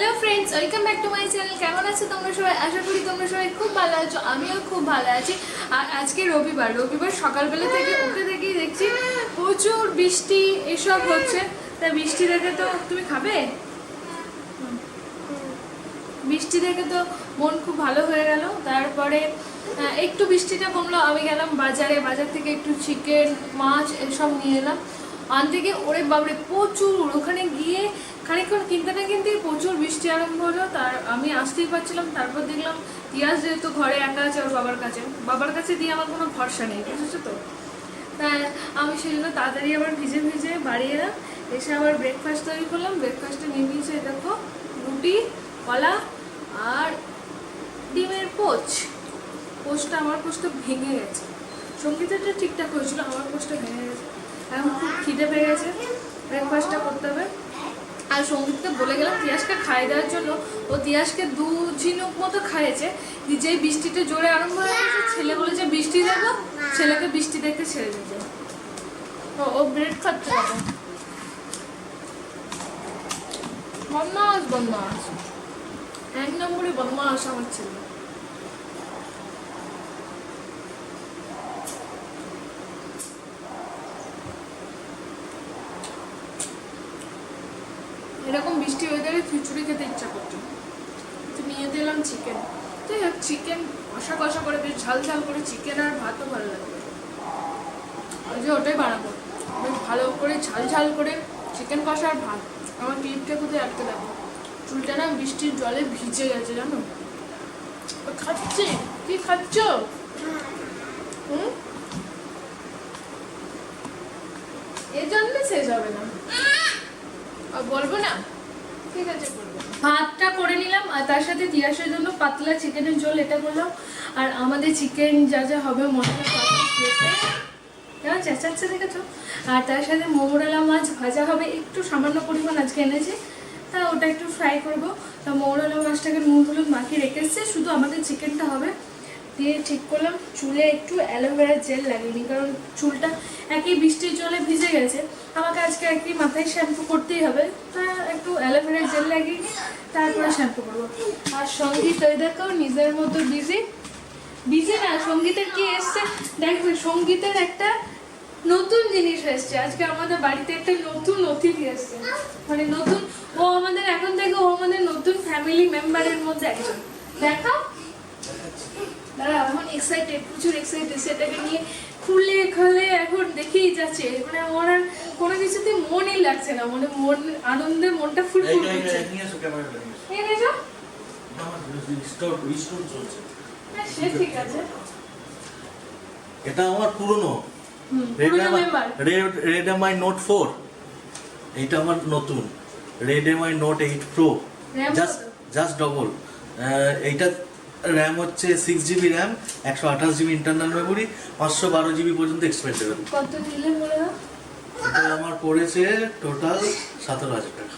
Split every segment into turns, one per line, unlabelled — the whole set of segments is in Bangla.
Hello friends, welcome back to my channel. কেমন আছো তোমরা সবাই? আশা করি তোমরা সবাই খুব ভালো আছো, আমিও খুব ভালো আছি। আর আজকে রবিবার সকালবেলা থেকে উঠে থেকেই দেখছি প্রচুর বৃষ্টি এসব হচ্ছে। তা বৃষ্টি দেখে তো তুমি খাবে, বৃষ্টি দেখে তো মন খুব ভালো হয়ে গেল। তারপরে একটু বৃষ্টিটা কমলো, আমি গেলাম বাজার থেকে একটু চিকেন মাছ এসব নিয়ে এলাম। আনতে গিয়ে ওরে বাবরে প্রচুর, ওখানে গিয়ে খানিকক্ষণ কিনতে না কিনতে প্রচুর বৃষ্টি আরম্ভ হলো। তার আমি আসতেই পারছিলাম। তারপর দেখলাম তিয়াস যেহেতু ঘরে একা আছে ওর বাবার কাছে দিয়ে আমার কোনো ভরসা নেই, বুঝেছো তো। তাই আমি সেই জন্য তাড়াতাড়ি আবার ভিজে বাড়ি এলাম। এসে আবার ব্রেকফাস্ট তৈরি করলাম। ব্রেকফাস্টে নিয়ে নিয়েছে দেখো রুটি, কলা আর ডিমের পোস্টটা আমার পোস্টটা ভেঙে গেছে। সঙ্গীতেরটা ঠিকঠাক হয়েছিল, আমার পোস্টটা ভেঙে গেছে। এখন খুব খিদে পেয়ে গেছে, ব্রেকফাস্টটা করতে হবে। আর সঙ্গীতকে বলে গেলাম তিয়াসকে খাইয়ে দেওয়ার জন্য। ও তিয়াসকে 2 ঝিনুক মতো খাইয়েছে। যেই বৃষ্টিটা জোরে আরম্ভ হয়ে গেছে, ছেলে বলেছে বৃষ্টি দেখো, ছেলেকে বৃষ্টি দেখতে ছেড়ে দিতে। ও ব্রেড খাচ্ছে দেখো, বদমাস 1 নম্বরে বদমাস আমার ছেলে। এরকম বৃষ্টি ওয়েদারে খিচুড়ি খেতে ইচ্ছা করছে, তো নিয়ে দিলাম চিকেন। যাই হোক, চিকেন কষা করে বেশ ঝাল করে চিকেন আর ভাতও ভালো লাগবে। ওই যে ওটাই বানাবো, বেশ ভালো করে ঝাল করে চিকেন কষা আর ভাত। আমার ক্লিপটা কোথায় রাখতে লাগবে, চুলটা না বৃষ্টির জলে ভিজে গেছে জানো। খাচ্ছি, কি খাচ্ছ? এর জন্য শেষ হবে না, বলবো না, ঠিক আছে বলবো। ভাতটা করে নিলাম আর তার সাথে তিয়াসের জন্য পাতলা চিকেনের ঝোল এটা করলাম। আর আমাদের চিকেন যা হবে মশলা কেমন চেঁচাচ্ছে দেখেছো। আর তার সাথে মৌরলা মাছ ভাজা হবে, একটু সামান্য পরিমাণ আজকে এনেছি, তা ওটা একটু ফ্রাই করবো। তা মৌরলা মাছটাকে নুন হলুদ মাখিয়ে রেখে এসছে, শুধু আমাদের চিকেনটা হবে। দিয়ে ঠিক করলাম চুলে একটু অ্যালোভেরা জেল লাগিয়ে নিই, কারণ চুলটা একই বৃষ্টির জলে ভিজে গেছে, আমাকে আজকে একই মাথায় শ্যাম্পু করতেই হবে। তা একটু অ্যালোভেরা জেল লাগিয়ে নিই, তারপরে শ্যাম্পু করবো। আর সঙ্গীত ওই দেখো নিজের মতো বিজি না, সঙ্গীতের কি এসছে দেখবে, সঙ্গীতের একটা নতুন জিনিস এসছে আজকে আমাদের বাড়িতে, একটা নতুন অতিথি এসছে, মানে নতুন। ও আমাদের এখন থেকে ও আমাদের নতুন ফ্যামিলি মেম্বারের মধ্যে একজন। দেখাও দাঁড়া, এখন এক্সাইটেড, প্রচুর এক্সাইটেড, সেটাকে নিয়ে খুলে এখন দেখেই যাচ্ছে। মানে আমার আর কোনো কিছুতে মনই লাগছে না, মানে মন আনন্দে মনটা ফুরফুর করছে। সে ঠিক আছে,
এটা আমার পুরনো Redmi Note 4, এইটা আমার নতুন Redmi Note 8 Pro, just double. এইটা র্যাম হচ্ছে 6GB RAM, 128GB internal memory, 512GB পর্যন্ত এক্সপেন্ডেবল।
কত দিলে বলে দাও?
এটা আমার পড়েছে টোটাল 17,000 টাকা।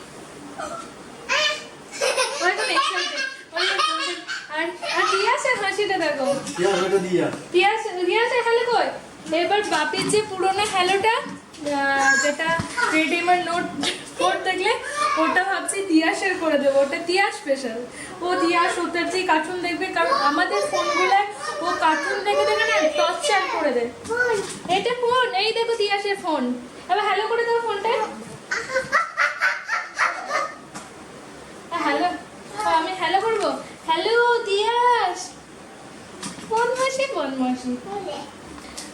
এবার বাপির যে পুরোনো হ্যালোটা, যেটা Redmi Note 4 দেখলে ওটা ভাবছি তিয়াসের করে দেবো, ওটা তিয়াস স্পেশাল। ও তিয়াস ওটাতেই কার্টুন দেখবে, কারণ আমাদের ফোনগুলো ও কার্টুন দেখে না টর্চার করে দেয়। এটা ফোন, এই দেখো তিয়াসের ফোন। এবার হ্যালো করে দেবো ফোনটা। হ্যালো, আমি হ্যালো করবো। হ্যালো তিয়াস, বদমাশি।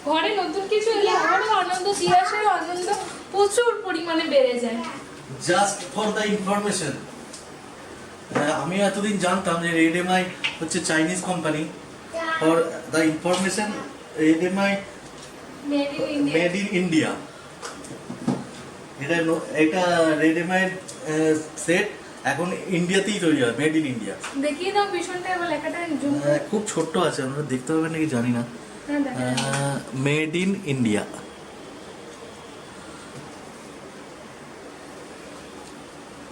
ঘরে নতুন কিছু এলে আমারও আনন্দ, তিয়াসের আনন্দ প্রচুর পরিমাণে বেড়ে যায়।
জাস্ট ফর দ্য ইনফরমেশন, আমি এতদিন জানতাম যে Redmi হচ্ছে Chinese company. For the information, Redmi made in India. এটা Redmi সেট এখন ইন্ডিয়াতেই তৈরি হয়, মেড ইন ইন্ডিয়া।
দেখিয়ে দাও পিছনটা, এবার লেখাটা
খুব ছোট্ট আছে, আমরা দেখতে হবে নাকি জানি না। Made in India.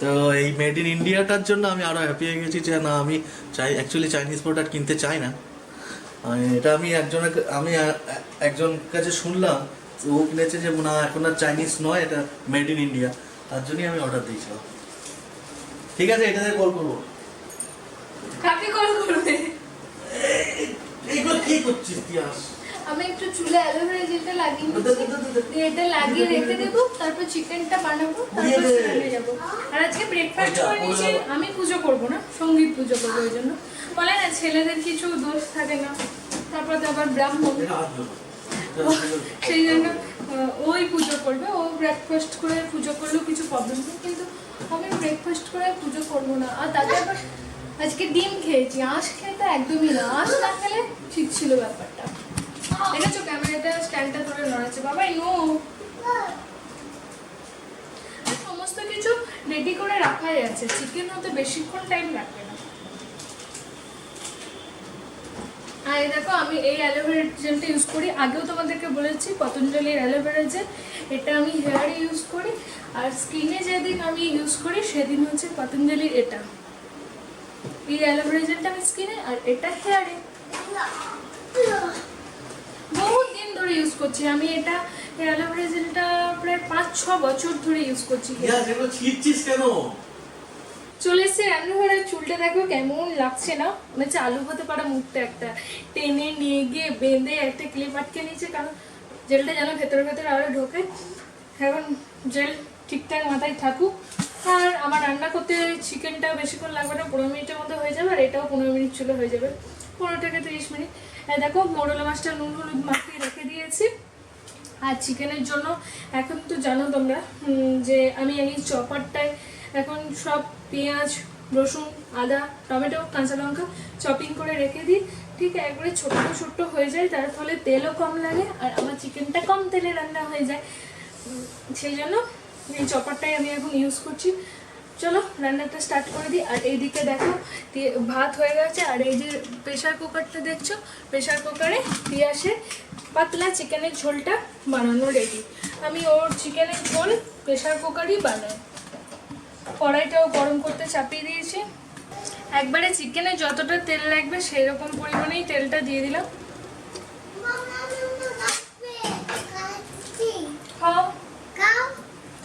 তো এই মেড ইন ইন্ডিয়াটার জন্য আমি আরো হ্যাপি হয়ে গেছি যে না, আমি অ্যাকচুয়ালি চাইনিজ প্রোডাক্ট কিনতে চাই না। এটা আমি একজন কাছে শুনলাম, ও কিনেছে যে না এখন আর চাইনিজ নয়, এটা মেড ইন ইন্ডিয়া, তার জন্যই আমি অর্ডার দিয়েছিলাম। ঠিক আছে, এটাতে কল করবো।
কাকে কল করবে?
এইগুলো কি করছিস তিয়াস?
আমি একটু চুলে অ্যালোভেরা জেলটা লাগিয়ে নিচ্ছি, দিয়ে এটা লাগিয়ে রেখে দেবো, তারপর চিকেনটা বানাবো, তারপর স্নানে যাবো। আর আজকে ব্রেকফাস্ট করে নিয়েছি, আমি পুজো করবো না, সঙ্গীত পুজো করবো। ওই জন্য বলে না ছেলেদের কিছু দোষ থাকে না, তারপর তো আবার ব্রাহ্মণ, সেই জন্য ওই পুজো করবে। ও ব্রেকফাস্ট করে পুজো করলেও কিছু প্রবলেম নেই, কিন্তু আমি ব্রেকফাস্ট করে পুজো করবো না। আর তাতে আবার আজকে ডিম খেয়েছি, আঁশ খেতে একদমই না, আঁশ না খেলে ঠিক ছিল ব্যাপারটা। দেখেছো ক্যামেরাটা স্ট্যান্ডটা ধরে নড়াচ্ছে, বাবা নো। সমস্ত কিছু রেডি করে রাখাই আছে, চিকেন হতে বেশিক্ষণ টাইম লাগবে না। আর এই দেখো আমি এই অ্যালোভেরা জেলটা ইউজ করি, আগেও তোমাদেরকে বলেছি পতঞ্জলির অ্যালোভেরা জেল, এটা আমি হেয়ারে ইউজ করি। আর স্কিনে যেদিন আমি ইউজ করি সেদিন হচ্ছে পতঞ্জলির এটা, এই অ্যালোভেরা জেলটা আমি স্কিনে আর এটা হেয়ারে। বহুত দিন ধরে ইউজ করছি আমি এটা, অ্যালোভেরা জেলটা প্রায় 5-6 বছর ধরে ইউজ করছি।
কেন
চলে এসছে রান্নাঘরের, চুলটা দেখো কেমন লাগছে না, মনে হচ্ছে আলু হতে পারে মুখটা একটা টেনে নিয়ে গিয়ে বেঁধে একটা ক্লিপ আটকে নিয়েছে, কারণ জেলটা যেন ভেতরে ভেতরে আরো ঢোকে। এখন জেল ঠিকঠাক মাথায় থাকুক। আর আমার রান্না করতে চিকেনটা বেশিক্ষণ লাগবে না, 15 মিনিটের মধ্যে হয়ে যাবে, আর এটাও 15 মিনিট চলে হয়ে যাবে, 15 থেকে 30 মিনিট। দেখো মোরলা মাছটা নুন হলুদ মাখিয়ে রেখে দিয়েছি। আর চিকেনের জন্য এখন তো জানো তোমরা যে আমি এই চপারটায় এখন সব পেঁয়াজ, রসুন, আদা, টমেটো, কাঁচা লঙ্কা চপিং করে রেখে দিই, ঠিক একবারে ছোট্ট ছোট্ট হয়ে যায়, তার ফলে তেলও কম লাগে আর আমার চিকেনটা কম তেলে রান্না হয়ে যায়। সেই জন্য এই চপারটাই আমি এখন ইউজ করছি। চলো রান্নাটা স্টার্ট করে দিই। আর এইদিকে দেখো ভাত হয়ে গেছে, আর এই যে প্রেশার কুকারটা দেখছো, প্রেশার কুকারে তিয়াসের পাতলা চিকেনের ঝোলটা বানানো রেডি। আমি ওর চিকেনের ঝোল প্রেশার কুকারই বানাই। কড়াইটাও গরম করতে চাপিয়ে দিয়েছি, একবারে চিকেনে যতটা তেল লাগবে সেই রকম পরিমাণেই তেলটা দিয়ে দিলাম। খাও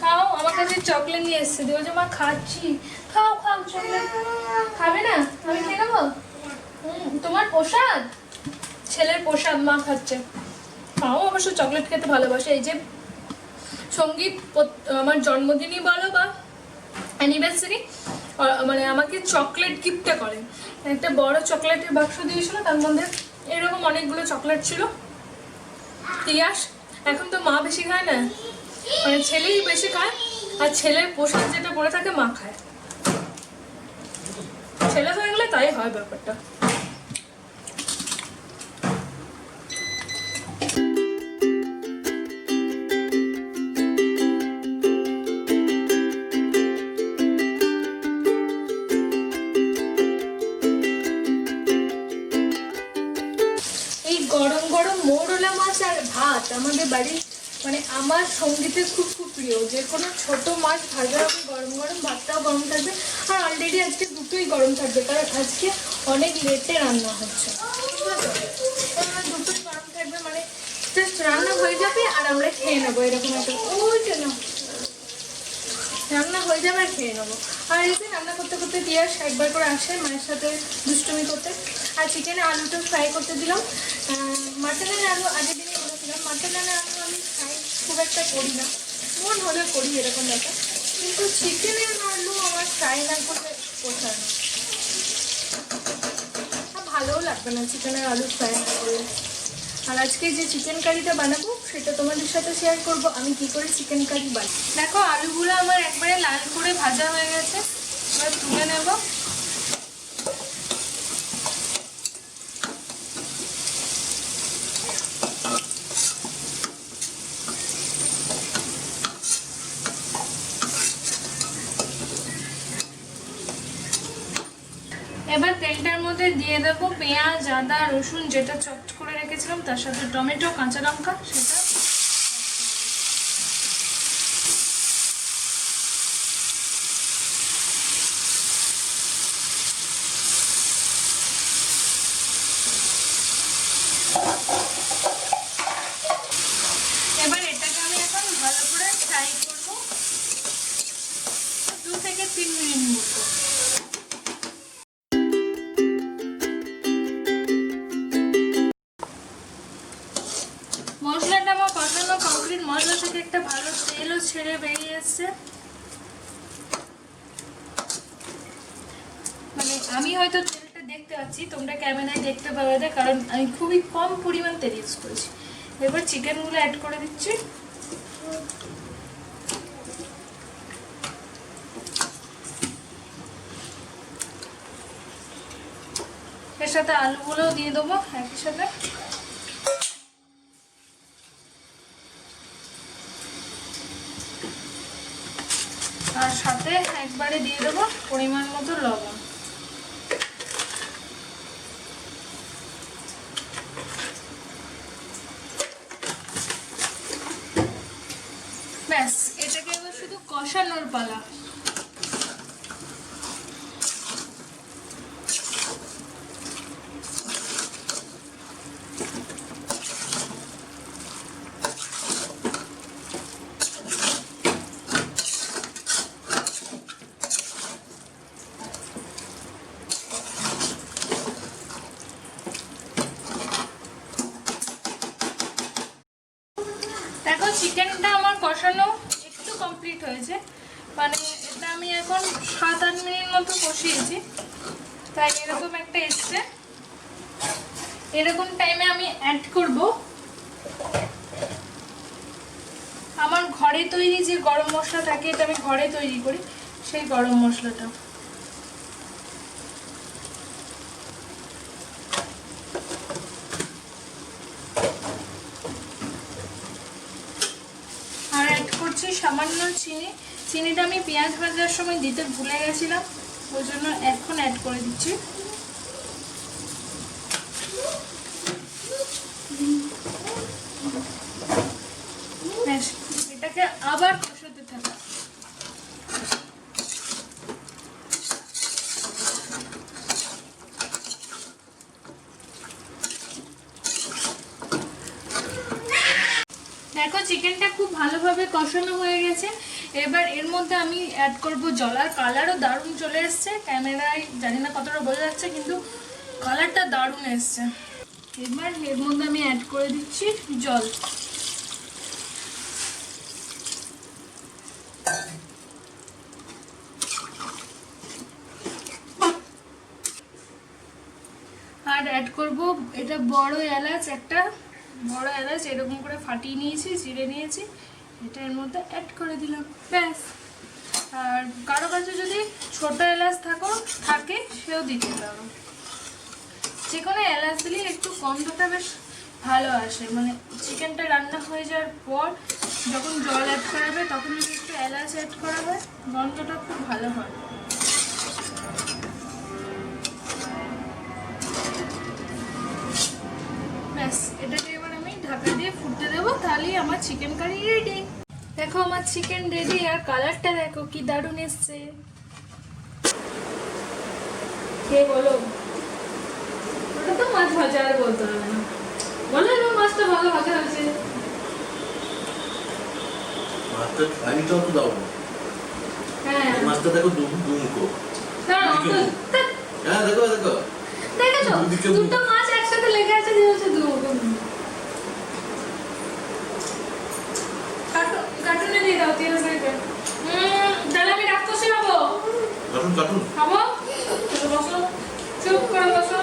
খাও, আমার কাছে চকলেট নিয়ে এসছে, দিও যে মা খাচ্ছি, খাও খাও চকলেট। খাবে না? আমি খেয়ে নেবো। তোমার প্রসাদ, ছেলের প্রসাদ, মা খাচ্ছে। মাও অবশ্য চকলেট খেতে ভালোবাসে। এই যে সঙ্গীত আমার জন্মদিনই বলো বা অ্যানিভার্সারি, মানে আমাকে চকলেট গিফটটা করে, একটা বড় চকলেটের বাক্স দিয়েছিল, তার মধ্যে এরকম অনেকগুলো চকলেট ছিল। তিয়াস এখন তো মা বেশি খায় না, মানে ছেলেই বেশি খায়, আর ছেলের পোশাক যেটা পরে থাকে মা খায়। ছেলে হয়ে গেলে তাই হয় ব্যাপারটা। এই গরম গরম মোরলা মাছ আর ভাত আমাদের বাড়ির, মানে আমার সঙ্গীতের খুব খুব প্রিয়। যে কোনো ছোটো মাছ ভাজা হবে গরম গরম, ভাতটাও গরম থাকবে, আর অলরেডি আজকে দুটোই গরম থাকবে, কারণ আজকে অনেক লেটে রান্না হচ্ছে, ঠিক আছে? দুটোই গরম থাকবে, মানে জাস্ট রান্না হয়ে যাবে আর আমরা খেয়ে নেবো, এরকম একটা ওই জন্য রান্না হয়ে যাবে আর খেয়ে নেবো। আর এই যে রান্না করতে করতে তিয়াস একবার করে আসে মায়ের সাথে দুষ্টুমি করতে। আর চিকেনে আলুটা ফ্রাই করতে দিলাম। মাটনের আলু আগের দিনই বলেছিলাম, মাটনের আলু আমি ফ্রাই খুব একটা করি না, মন হলে করি এরকম ব্যাপার, কিন্তু চিকেনের আলু আমার ফ্রাই না করলে পোষায় না, ভালোও লাগবে না চিকেনের আলু ফ্রাই না করলে। আর আজকে যে চিকেন কারিটা বানাবো সেটা তোমাদের সাথে শেয়ার করব, আমি কি করে চিকেন কারি বানাই। দেখো আলুগুলো আমার একবারে লাল করে ভাজা হয়ে গেছে, এবার তুলে নেব। এবার তেলটার মধ্যে দিয়ে দেবো পেঁয়াজ, আদা, রসুন যেটা চপ করে রেখেছিলাম, তার সাথে টমেটো, কাঁচা লঙ্কা, সেটা এবার এটাকে আমি এখন ভালো করে ফ্রাই করবো 2 থেকে 3 মিনিট মতো। এসছে। মানে আমি হয়তো তেলটা দেখতে পাচ্ছি, তোমরা ক্যামেরায় দেখতে পাবে না, কারণ আমি খুবই কম পরিমাণ তেল ইউজ করেছি। এবার চিকেনগুলো অ্যাড করে দিচ্ছি। এর সাথে আলুগুলোও দিয়ে দেবো একই সাথে। আর সাথে একবারে দিয়ে দেবো পরিমাণ মতো লবণ। ব্যাস, এটাকে এবার শুধু কষানোর পালা। দেখো চিকেনটা আমার কষানো একটু কমপ্লিট হয়েছে, মানে এটা আমি এখন 7-8 মিনিট মতো কষিয়েছি, তাই এরকম একটা এসছে। এরকম টাইমে আমি অ্যাড করব আমার ঘরে তৈরি যে গরম মশলা থাকে, এটা আমি ঘরে তৈরি করি, সেই গরম মশলাটা। আর অ্যাড করছি সামান্য চিনি। চিনিটা আমি পেঁয়াজ ভাজার সময় দিতে ভুলে গেছিলাম, ওই জন্য এখন অ্যাড করে দিচ্ছি। এটাকে আবার কষাতে থাকা। দেখো চিকেনটা খুব ভালোভাবে কষানো হয়ে গেছে। এবার এর মধ্যে আমি অ্যাড করব জল। আর কালারও দারুণ চলে এসছে, ক্যামেরায় জানি না কতটা বোঝা যাচ্ছে, কিন্তু কালারটা দারুণ এসছে। এবার এর মধ্যে আমি অ্যাড করে দিচ্ছি জল। আর অ্যাড করব এটা বড় এলাচ, একটা বড় এলাচ এরকম করে ফাটিয়ে নিয়েছি, চিড়ে নিয়েছি, এটা এর মধ্যে অ্যাড করে দিলাম। ব্যাস। আর কারো কাছে যদি ছোট এলাচ থাকে সেও দিতে পারো। যে কোনো এলাচ দিলে একটু গন্ধটা বেশ ভালো আসে, মানে চিকেনটা রান্না হয়ে যাওয়ার পর যখন জল অ্যাড করা হবে তখন যদি একটু এলাচ অ্যাড করা হয় গন্ধটা খুব ভালো হয়। ব্যাস, এটাকে এবার আমি ঢাকা দিয়ে ফুটতে দেবো, তাহলেই আমার চিকেন কারি রেডি। দেখো আমার চিকেন রেডি, আর কালারটা দেখো কি দারুণ এসছে। কে বলো? ওটা তো মাছ ভাজা, আর বলতে হবে না। বলো না মাছটা ভালো ভাজা হয়েছে।
মাছটা ফ্রাইটাও তো দাও।
হ্যাঁ
মাছটা দেখো দুমকো। হ্যাঁ দেখো দেখো
দেখেছো দুটো মাছ একসাথে লেগে আছে, যে হচ্ছে দুমকো। কার্টুনে দিয়ে দাও 3 সেকেন্ড। তাহলে আমি রাক্ষসী হবো।
কার্টুন
হবো? বসো, চুপ করে বসো।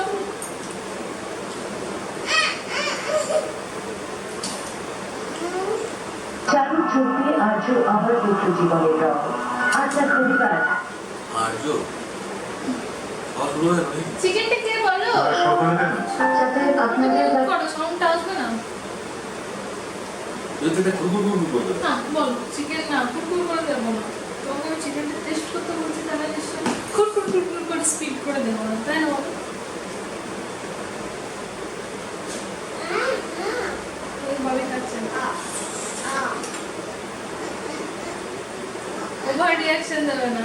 চারু চোখে আর্য আমার পুত্র জীবনের রং। আচার পরিবার
আর্য
চিকেনটা কে বলো?
সাথে আপনাদের
করো, সাউন্ডটা আসবে না।
এটা কুকুর বলতে
না বলো, চিকেন না কুকুর করে দেবো না। তোমাকে আমি চিকেনটা টেস্ট করতে বলছি, তাহলে নিশ্চয়ই কুকুর করে স্পিড করে দেবো না, তাই না? এইভাবে খাচ্ছে ওভার রিঅ্যাকশন দেবে না।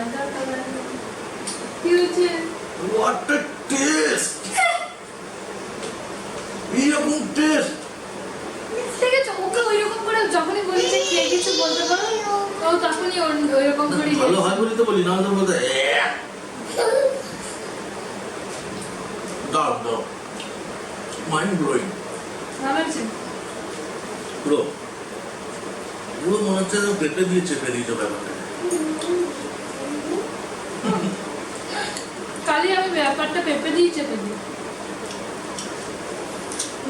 কি হচ্ছে?
What a test! এরকম টেস্ট!
দেখেছো ওকে ওইরকম করে যখনই বলি যে কে কিছু বলতে পারো, ও তখনই ওইরকম করে
ভালো হয় বলি তো বলি, না তো বলতে দাও দাও। Mind blowing.
ভালো আছে
পুরো মনে হচ্ছে পেঁপে দিয়ে চেপে দিয়েছো ব্যাপারটা।
খালি আমি ব্যাপারটা পেঁপে দিয়ে চেপে দিই।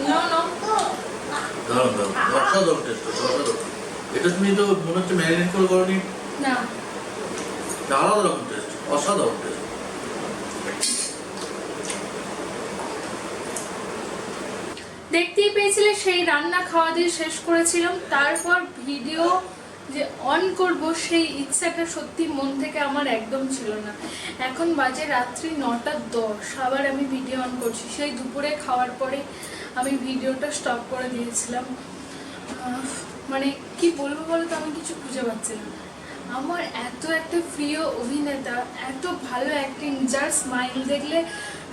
না না
দারুণ দারুণ, অসাধারণ টেস্ট, অসাধারণ। এটা তুমি তো মনে হচ্ছে ম্যারিনেট করে করনি,
না
আলাদা রকম টেস্ট, অসাধারণ টেস্ট।
দেখতেই পেয়েছিলে সেই রান্না খাওয়া দিয়ে শেষ করেছিলাম। তারপর ভিডিও যে অন করব সেই ইচ্ছাটা সত্যি মন থেকে আমার একদম ছিল না। এখন বাজে রাত্রি 9:10, আবার আমি ভিডিও অন করছি। সেই দুপুরে খাওয়ার পরে আমি ভিডিওটা স্টপ করে দিয়েছিলাম। মানে কি বলবো বলো তো, আমি কিছু খুঁজে পাচ্ছি না। আমার এত একটা প্রিয় অভিনেতা, এত ভালো অ্যাক্টিং, যার স্মাইল দেখলে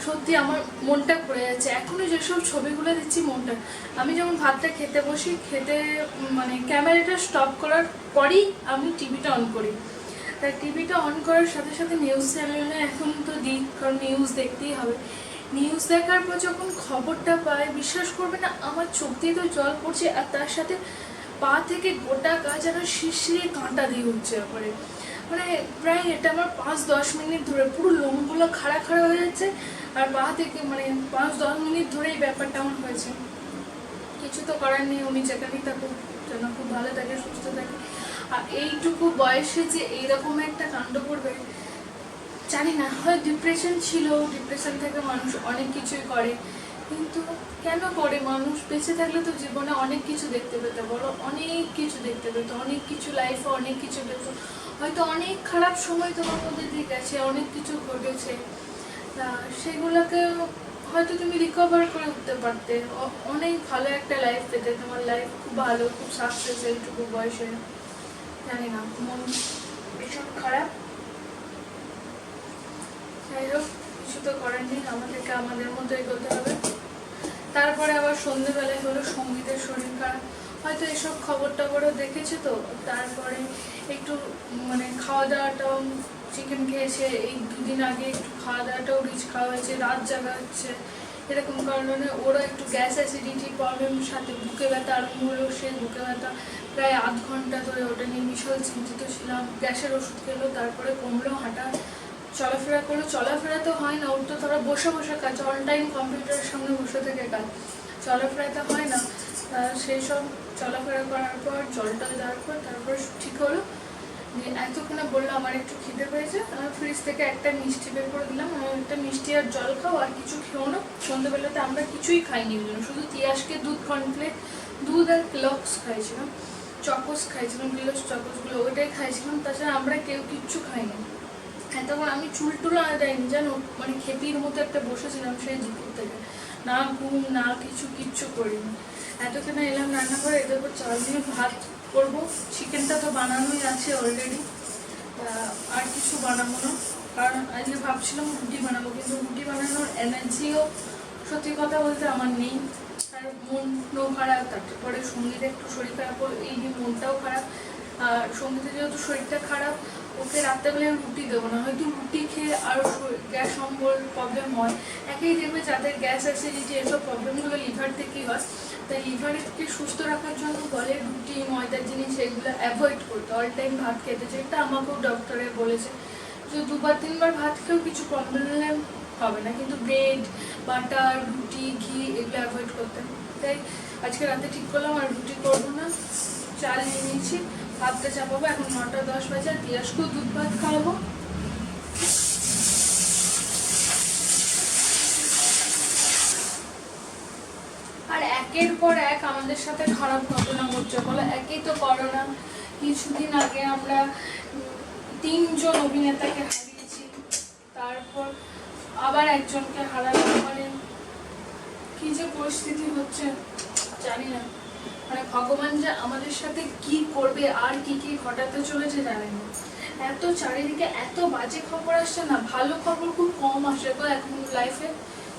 সত্যি আমার মনটা পড়ে যাচ্ছে। এখনো যেসব ছবিগুলো দিচ্ছি মনটা, আমি যখন ভাতটা খেতে বসি, খেতে মানে ক্যামেরাটা স্টপ করার পরেই আমি টিভিটা অন করি। তাই টিভিটা অন করার সাথে সাথে নিউজ চ্যানেলে এখন তো দিই, কারণ নিউজ দেখতেই হবে। নিউজ দেখার পর যখন খবরটা পাই, বিশ্বাস করবে না, আমার চোখ দিয়ে তো জল পড়ছে, আর তার সাথে পা থেকে গোটা গা যেন শিরশিরে কাঁটা দিয়ে উঠছে পরে। মানে প্রায় এটা আমার 5-10 মিনিট ধরে পুরো লোমগুলো খাড়া খাড়া হয়ে যাচ্ছে, আর পা থেকে মানে 5-10 মিনিট ধরে এই ব্যাপারটা আমার হয়েছে। কিছু তো করার নেই, উনি যেখানেই থাকুক যেন খুব ভালো থাকে, সুস্থ থাকে। আর এইটুকু বয়সে যে এইরকম একটা কাণ্ড করবে জানি না। হয় ডিপ্রেশন ছিল, ডিপ্রেশন থেকে মানুষ অনেক কিছুই করে, কিন্তু কেন করে? মানুষ বেঁচে থাকলে তো জীবনে অনেক কিছু দেখতে পেতো, বলো, অনেক কিছু দেখতে পেতো, অনেক কিছু লাইফে অনেক কিছু পেতো। হয়তো অনেক খারাপ সময় তোমার মধ্যে দিয়ে গেছে, অনেক কিছু ঘটেছে, তা সেগুলোকে হয়তো তুমি রিকভার করে উঠতে পারতে, অনেক ভালো একটা লাইফ পেতে। তোমার লাইফ খুব ভালো, খুব সাকসেস এইটুকু বয়সে। জানি না, মন ভীষণ খারাপ। যাই হোক, কিছু তো করার নেই, আমাদেরকে আমাদের মতো এগোতে হবে। তারপরে আবার সন্ধ্যেবেলায় হলো সঙ্গীতের শরীর খারাপ, হয়তো এসব খবর টবরও দেখেছে তো। তারপরে একটু মানে খাওয়া দাওয়াটাও, চিকেন খেয়েছে এই 2 দিন আগে, একটু খাওয়া দাওয়াটাও রিচ খাওয়া হয়েছে, রাত জাগা হচ্ছে, এরকম কারণে ওরা একটু গ্যাস অ্যাসিডিটি প্রবলেম, সাথে বুকে ব্যথা আরম্ভ হলো। সেই বুকে ব্যথা প্রায় আধ ঘন্টা ধরে, ওটা নিয়ে বিশাল চিন্তিত ছিলাম। গ্যাসের ওষুধ খেলো, তারপরে কমলো, হাঁটা চলাফেরা করলো। চলাফেরা তো হয় না, ওর তো ধরো বসে বসে কাজ, অল টাইম কম্পিউটারের সামনে বসে থেকে কাজ, চলাফেরা তো হয় না। সেই সব চলাফেরা করার পর, জল টল দেওয়ার পর তারপর ঠিক হলো। এতক্ষণে বললো আমার একটু খিদে পেয়েছে, আমি ফ্রিজ থেকে একটা মিষ্টি বের করে দিলাম, একটা মিষ্টি আর জল খাও, আর কিছু খেও না। সন্ধ্যেবেলাতে আমরা কিছুই খাইনি, শুধু তিয়াসকে দুধ, কর্নফ্লেক, দুধ আর ক্লক্স খাইছিলাম, চকোস খাইছিলাম, গ্লোস চকোসগুলো ওইটাই খাইছিলাম। তাছাড়া আমরা কেউ কিচ্ছু খাইনি। হ্যাঁ, তখন আমি চুলটুলো দেয়নি জানো, মানে খেপির মতো একটা বসেছিলাম সেই দুপুর থেকে, না ঘুম না কিছু, কিচ্ছু করিনি। এতক্ষণে এলাম রান্না করে, এদের উপর চাল দিয়ে ভাত করবো। চিকেনটা তো বানানোই আছে অলরেডি, আর কিছু বানাবো না। কারণ আজকে ভাবছিলাম রুটি বানাবো, কিন্তু রুটি বানানোর এনার্জিও সত্যি কথা বলতে আমার নেই। আর মনও খারাপ, তারপরে সঙ্গীতে একটু শরীর খারাপ, এই নিয়ে মনটাও খারাপ। আর সঙ্গীতে যেহেতু শরীরটা খারাপ, ওকে রাত্রেবেলায় রুটি দেবো না, হয়তো রুটি খেয়ে আরও গ্যাস অম্বল প্রবলেম হয়। একেই দেখবে যাদের গ্যাস অ্যাসিডিটি এসব প্রবলেমগুলো লিভার থেকেই হয়, তাই লিভারকে সুস্থ রাখার জন্য বলে রুটি, ময়দার জিনিস এগুলো অ্যাভয়েড করতে, অল টাইম ভাত খেতে। যেটা আমাকেও ডক্টরে বলেছে যে 2-3 বার ভাত খেয়েও কিছু প্রবলেম হবে না, কিন্তু ব্রেড, বাটার, রুটি, ঘি এগুলো অ্যাভয়েড করতে। তাই আজকে রাতে ঠিক করলাম আর রুটি করবো না, চাল নিয়ে নিয়েছি, ভাতটা চাপাবো। এখন 9:10 বাজে, আর তিয়াসকেও দুধ ভাত খাওয়াবো। আর একের পর এক আমাদের সাথে খারাপ ঘটনা ঘটছে, বলো। একেই তো করোনা, কিছুদিন আগে আমরা 3 জন অভিনেতাকে হারিয়েছি, তারপর আবার একজনকে হারালাম। মানে কি যে পরিস্থিতি হচ্ছে জানি না, মানে ভগবান যে আমাদের সাথে কি করবে আর কি কি ঘটাতে চলেছে জানি না। এত চারিদিকে এত বাজে খবর আসছে না, ভালো খবর খুব কম আসে তো এখন লাইফে।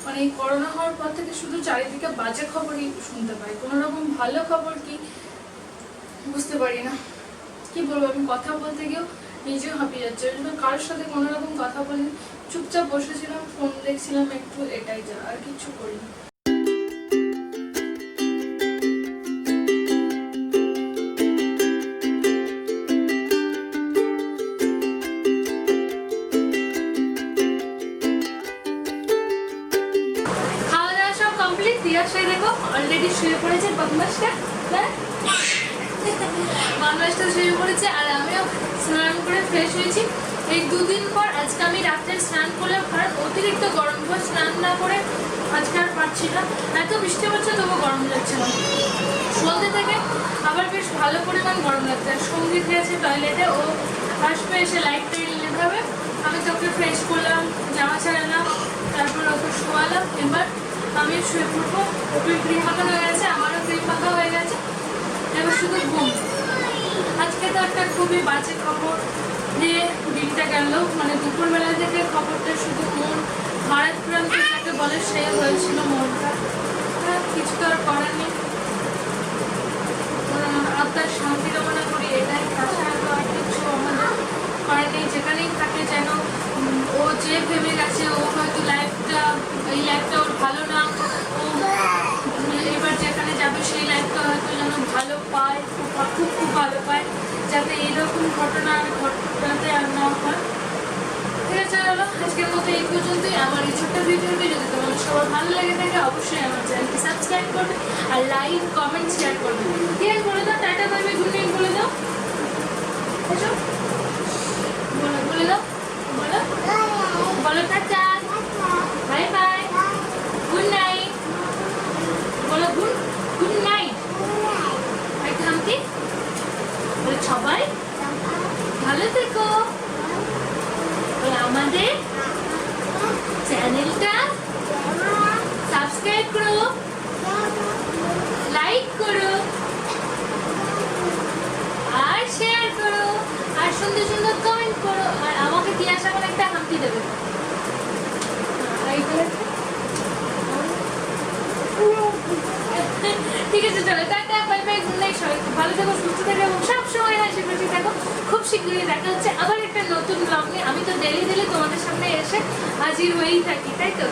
মানে এই করোনা হওয়ার পর থেকে শুধু চারিদিকে বাজে খবরই শুনতে পাই, কোনো রকম ভালো খবর কি বুঝতে পারি না। কি বলবো, আমি কথা বলতে গিয়েও নিজেও হাঁপিয়ে যাচ্ছে, ওই জন্য কারোর সাথে কোনো রকম কথা বলিনি, চুপচাপ বসেছিলাম, ফোন দেখছিলাম একটু, এটাই যা, আর কিছু করিনি। বাসায় দেখো অলরেডি শুয়ে পড়েছে বদমাসটা, হ্যাঁ বদমাসটা শুয়ে পড়েছে। আর আমিও স্নান করে ফ্রেশ হয়েছি। এই 2 দিন পর আজকে আমি রাত্রে স্নান করলাম, কারণ অতিরিক্ত গরম, স্নান না করে আজকে আর পারছি না। এত বৃষ্টি হচ্ছে তবু গরম লাগছে না, সন্ধ্যে থেকে আবার বেশ ভালো পরিমাণ গরম লাগছে। আর সঙ্গীত গেছে টয়লেটে, ও আসবে, এসে লাইট নেভাবে। আমি তো ওকে ফ্রেশ করলাম, জামা ছাড়ালাম, তারপর ওকে শোয়ালাম। এবার আমি শুয়ে পড়বো। ওকে ক্রিম মাখানো হয়ে গেছে, আমারও ক্রিম মাখা হয়ে গেছে, এবার শুধু ঘুম। আজকে তো একটা খুবই বাজে খবর দিয়ে দিনটা গেল, মানে দুপুরবেলা থেকে খবরটা শুধু মন ভারতক্রান্ত যাকে বলে সে হয়েছিল মনটা। কিছু তো আর করার নেই, আত্মার শান্তি কামনা করি, এটাই তাছাড়া তো আর কিছু আমাদের করার নেই। যেখানেই থাকে যেন ও যে ভেবে গেছে ও হয়তো এই লাইফটা ওর ভালো না, ও এবার যেখানে যাবে সেই লাইফটা হয়তো যেন ভালো পায়, খুব খুব ভালো পায়, যাতে এরকম ঘটনা ঘটনাতে আর না হয়। ঠিক আছে, চলো আজকের মতো এই পর্যন্তই। আমার এই ছোট্ট ভিডিওটি যদি তোমাদের সবার ভালো লাগে থাকে অবশ্যই আমার চ্যানেলটি সাবস্ক্রাইব করবে আর লাইক কমেন্ট শেয়ার করবে। ঠিক আছে, বলে দাও tata bye bye good night বলে দাও, বুঝো বলে দাও, বলো বলো tata bye bye good night, বলো গুড নাইট। আর থামতি বলে সবাই ভালো থেকো। আমাদের চ্যানেলটা সাবস্ক্রাইব করো, লাইক করো আর শেয়ার করো আর সুন্দর সুন্দর কমেন্ট করো। আর আমাকে দিয়ে আসা করে একটা হামতি দেবে। ঠিক আছে, চলো tata bye bye good night. সবাই ভালো থেকো, সুস্থ থাকো এবং সবসময় হাসি খুশি থাকো। খুব শীঘ্রই দেখা হচ্ছে আবার একটা নতুন ব্লগ নিয়ে। আমি তো ডেলি তোমাদের সামনে এসে হাজির হয়েই থাকি, তাই তো?